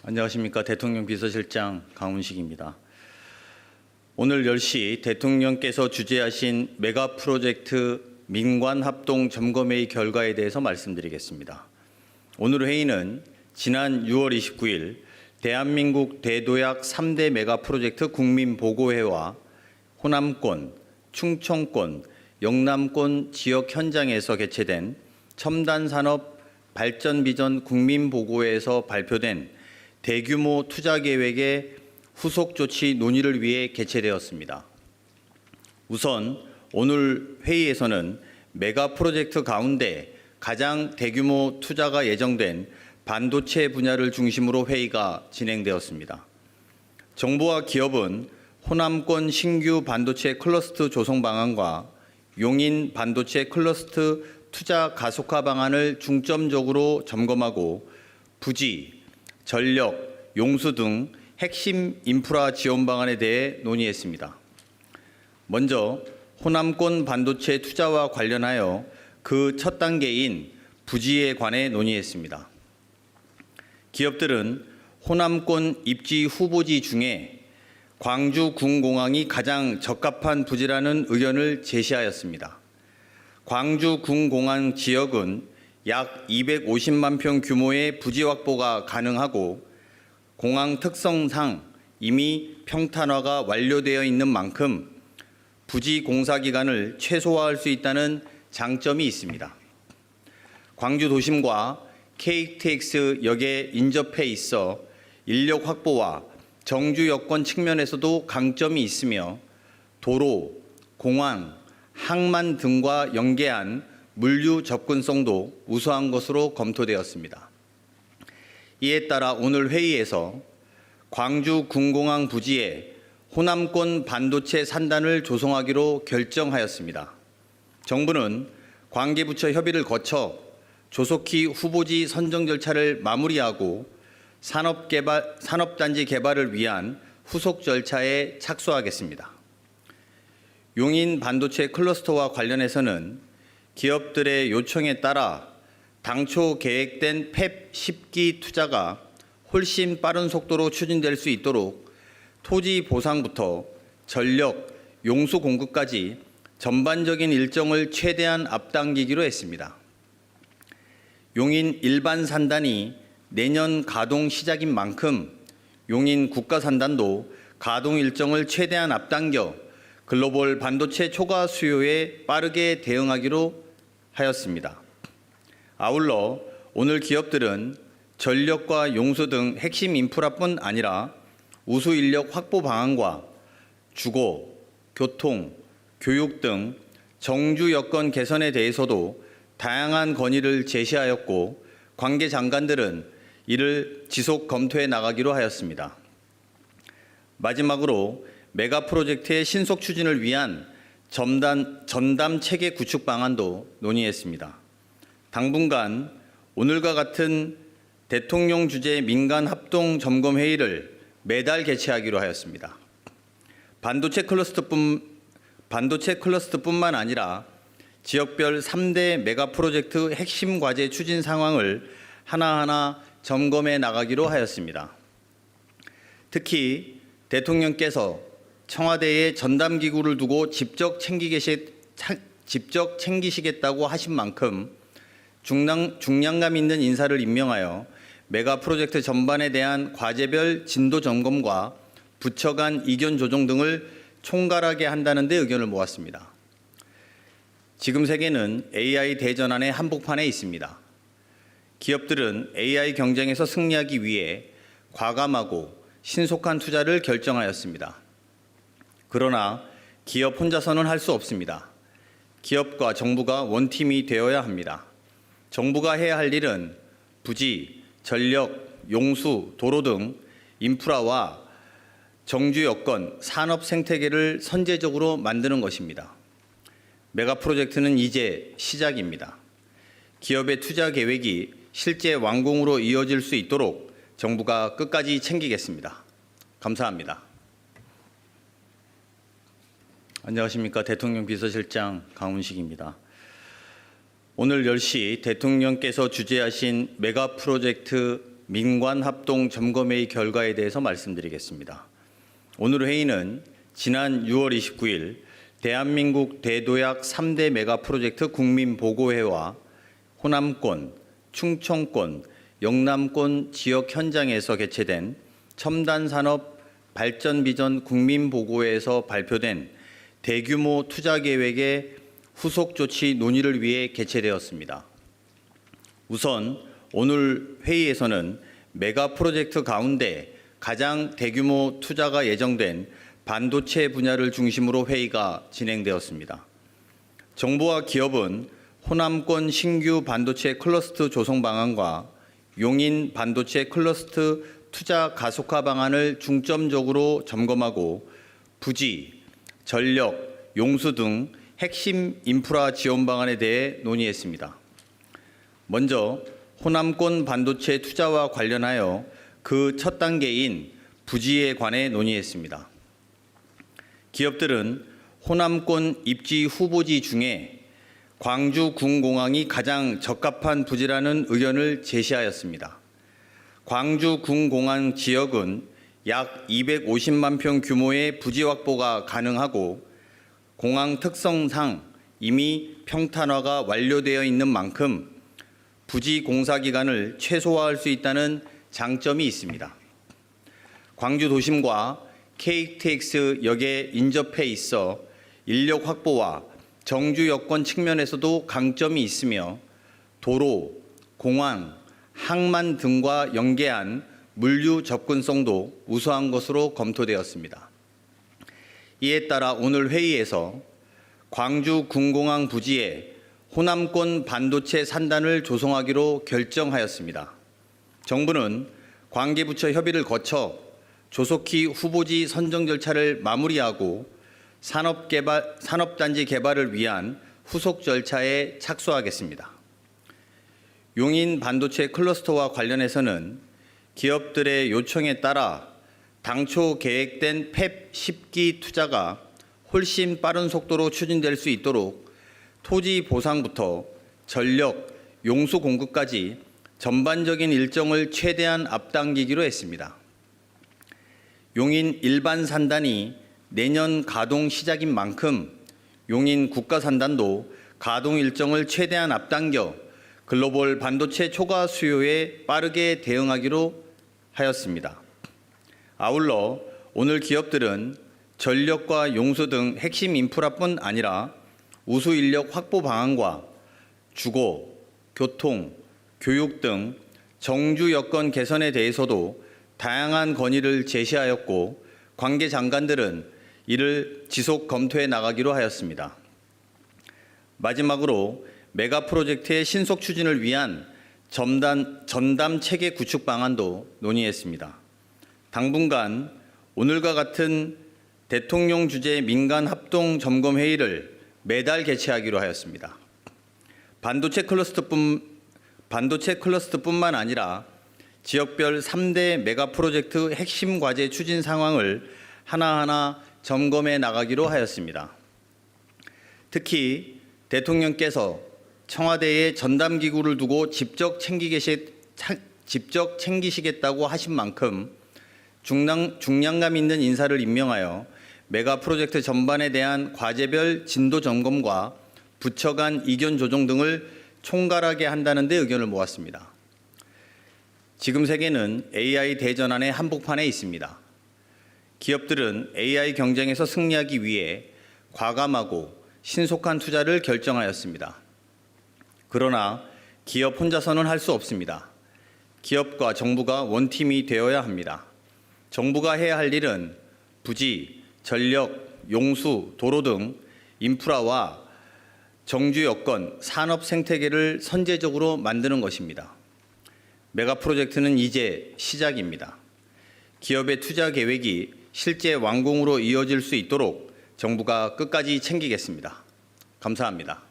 안녕하십니까. 대통령 비서실장 강훈식입니다. 오늘 10시 대통령께서 주재하신 메가 프로젝트 민관합동 점검회의 결과에 대해서 말씀드리겠습니다. 오늘 회의는 지난 6월 29일 대한민국 대도약 3대 메가 프로젝트 국민보고회와 호남권, 충청권, 영남권 지역 현장에서 개최된 첨단산업 발전비전 국민보고회에서 발표된 대규모 투자 계획의 후속 조치 논의를 위해 개최되었습니다. 우선 오늘 회의에서는 메가 프로젝트 가운데 가장 대규모 투자가 예정된 반도체 분야를 중심으로 회의가 진행되었습니다. 정부와 기업은 호남권 신규 반도체 클러스터 조성 방안과 용인 반도체 클러스터 투자 가속화 방안을 중점적으로 점검하고 부지, 전력, 용수 등 핵심 인프라 지원 방안에 대해 논의했습니다. 먼저 호남권 반도체 투자와 관련하여 그 첫 단계인 부지에 관해 논의했습니다. 기업들은 호남권 입지 후보지 중에 광주 군공항이 가장 적합한 부지라는 의견을 제시하였습니다. 광주 군공항 지역은 약 250만 평 규모의 부지 확보가 가능하고 공항 특성상 이미 평탄화가 완료되어 있는 만큼 부지 공사 기간을 최소화할 수 있다는 장점이 있습니다. 광주 도심과 KTX 역에 인접해 있어 인력 확보와 정주 여건 측면에서도 강점이 있으며 도로, 공항, 항만 등과 연계한 물류 접근성도 우수한 것으로 검토되었습니다. 이에 따라 오늘 회의에서 광주 군공항 부지에 호남권 반도체 산단을 조성하기로 결정하였습니다. 정부는 관계부처 협의를 거쳐 조속히 후보지 선정 절차를 마무리하고 산업단지 개발을 위한 후속 절차에 착수하겠습니다. 용인 반도체 클러스터와 관련해서는 기업들의 요청에 따라 당초 계획된 팹 10기 투자가 훨씬 빠른 속도로 추진될 수 있도록 토지 보상부터 전력, 용수 공급까지 전반적인 일정을 최대한 앞당기기로 했습니다. 용인 일반 산단이 내년 가동 시작인 만큼 용인 국가 산단도 가동 일정을 최대한 앞당겨 글로벌 반도체 초과 수요에 빠르게 대응하기로 하였습니다. 아울러 오늘 기업들은 전력과 용수 등 핵심 인프라뿐 아니라 우수 인력 확보 방안과 주거, 교통, 교육 등 정주 여건 개선에 대해서도 다양한 건의를 제시하였고 관계 장관들은 이를 지속 검토해 나가기로 하였습니다. 마지막으로 메가 프로젝트의 신속 추진을 위한 전담 체계 구축 방안도 논의했습니다. 당분간 오늘과 같은 대통령 주재 민간 합동 점검 회의를 매달 개최하기로 하였습니다. 반도체 클러스터뿐만 아니라 지역별 3대 메가 프로젝트 핵심 과제 추진 상황을 하나하나 점검해 나가기로 하였습니다. 특히 대통령께서 청와대에 전담기구를 두고 직접 챙기시겠다고 하신 만큼 중량감 있는 인사를 임명하여 메가 프로젝트 전반에 대한 과제별 진도 점검과 부처 간 이견 조정 등을 총괄하게 한다는 데 의견을 모았습니다. 지금 세계는 AI 대전환의 한복판에 있습니다. 기업들은 AI 경쟁에서 승리하기 위해 과감하고 신속한 투자를 결정하였습니다. 그러나 기업 혼자서는 할 수 없습니다. 기업과 정부가 원팀이 되어야 합니다. 정부가 해야 할 일은 부지, 전력, 용수, 도로 등 인프라와 정주 여건, 산업 생태계를 선제적으로 만드는 것입니다. 메가 프로젝트는 이제 시작입니다. 기업의 투자 계획이 실제 완공으로 이어질 수 있도록 정부가 끝까지 챙기겠습니다. 감사합니다. 안녕하십니까. 대통령 비서실장 강훈식입니다. 오늘 10시 대통령께서 주재하신 메가 프로젝트 민관합동 점검회의 결과에 대해서 말씀드리겠습니다. 오늘 회의는 지난 6월 29일 대한민국 대도약 3대 메가 프로젝트 국민보고회와 호남권, 충청권, 영남권 지역 현장에서 개최된 첨단산업 발전비전 국민보고회에서 발표된 대규모 투자 계획의 후속 조치 논의를 위해 개최되었습니다. 우선 오늘 회의에서는 메가 프로젝트 가운데 가장 대규모 투자가 예정된 반도체 분야를 중심으로 회의가 진행되었습니다. 정부와 기업은 호남권 신규 반도체 클러스터 조성 방안과 용인 반도체 클러스터 투자 가속화 방안을 중점적으로 점검하고 부지, 전력, 용수 등 핵심 인프라 지원 방안에 대해 논의했습니다. 먼저 호남권 반도체 투자와 관련하여 그 첫 단계인 부지에 관해 논의했습니다. 기업들은 호남권 입지 후보지 중에 광주 군공항이 가장 적합한 부지라는 의견을 제시하였습니다. 광주 군공항 지역은 약 250만 평 규모의 부지 확보가 가능하고 공항 특성상 이미 평탄화가 완료되어 있는 만큼 부지 공사 기간을 최소화할 수 있다는 장점이 있습니다. 광주 도심과 KTX 역에 인접해 있어 인력 확보와 정주 여건 측면에서도 강점이 있으며 도로, 공항, 항만 등과 연계한 물류 접근성도 우수한 것으로 검토되었습니다. 이에 따라 오늘 회의에서 광주 군공항 부지에 호남권 반도체 산단을 조성하기로 결정하였습니다. 정부는 관계부처 협의를 거쳐 조속히 후보지 선정 절차를 마무리하고 산업단지 개발을 위한 후속 절차에 착수하겠습니다. 용인 반도체 클러스터와 관련해서는 기업들의 요청에 따라 당초 계획된 팹 10기 투자가 훨씬 빠른 속도로 추진될 수 있도록 토지 보상부터 전력, 용수 공급까지 전반적인 일정을 최대한 앞당기기로 했습니다. 용인 일반 산단이 내년 가동 시작인 만큼 용인 국가 산단도 가동 일정을 최대한 앞당겨 글로벌 반도체 초과 수요에 빠르게 대응하기로 하였습니다. 아울러 오늘 기업들은 전력과 용수 등 핵심 인프라뿐 아니라 우수 인력 확보 방안과 주거, 교통, 교육 등 정주 여건 개선에 대해서도 다양한 건의를 제시하였고 관계 장관들은 이를 지속 검토해 나가기로 하였습니다. 마지막으로 메가 프로젝트의 신속 추진을 위한 전담 체계 구축 방안도 논의했습니다. 당분간 오늘과 같은 대통령 주재 민간 합동 점검 회의를 매달 개최하기로 하였습니다. 반도체 클러스터뿐만 아니라 지역별 3대 메가 프로젝트 핵심 과제 추진 상황을 하나하나 점검해 나가기로 하였습니다. 특히 대통령께서 청와대에 전담기구를 두고 직접 챙기시겠다고 하신 만큼 중량감 있는 인사를 임명하여 메가 프로젝트 전반에 대한 과제별 진도 점검과 부처 간 이견 조정 등을 총괄하게 한다는 데 의견을 모았습니다. 지금 세계는 AI 대전환의 한복판에 있습니다. 기업들은 AI 경쟁에서 승리하기 위해 과감하고 신속한 투자를 결정하였습니다. 그러나 기업 혼자서는 할 수 없습니다. 기업과 정부가 원팀이 되어야 합니다. 정부가 해야 할 일은 부지, 전력, 용수, 도로 등 인프라와 정주 여건, 산업 생태계를 선제적으로 만드는 것입니다. 메가 프로젝트는 이제 시작입니다. 기업의 투자 계획이 실제 완공으로 이어질 수 있도록 정부가 끝까지 챙기겠습니다. 감사합니다.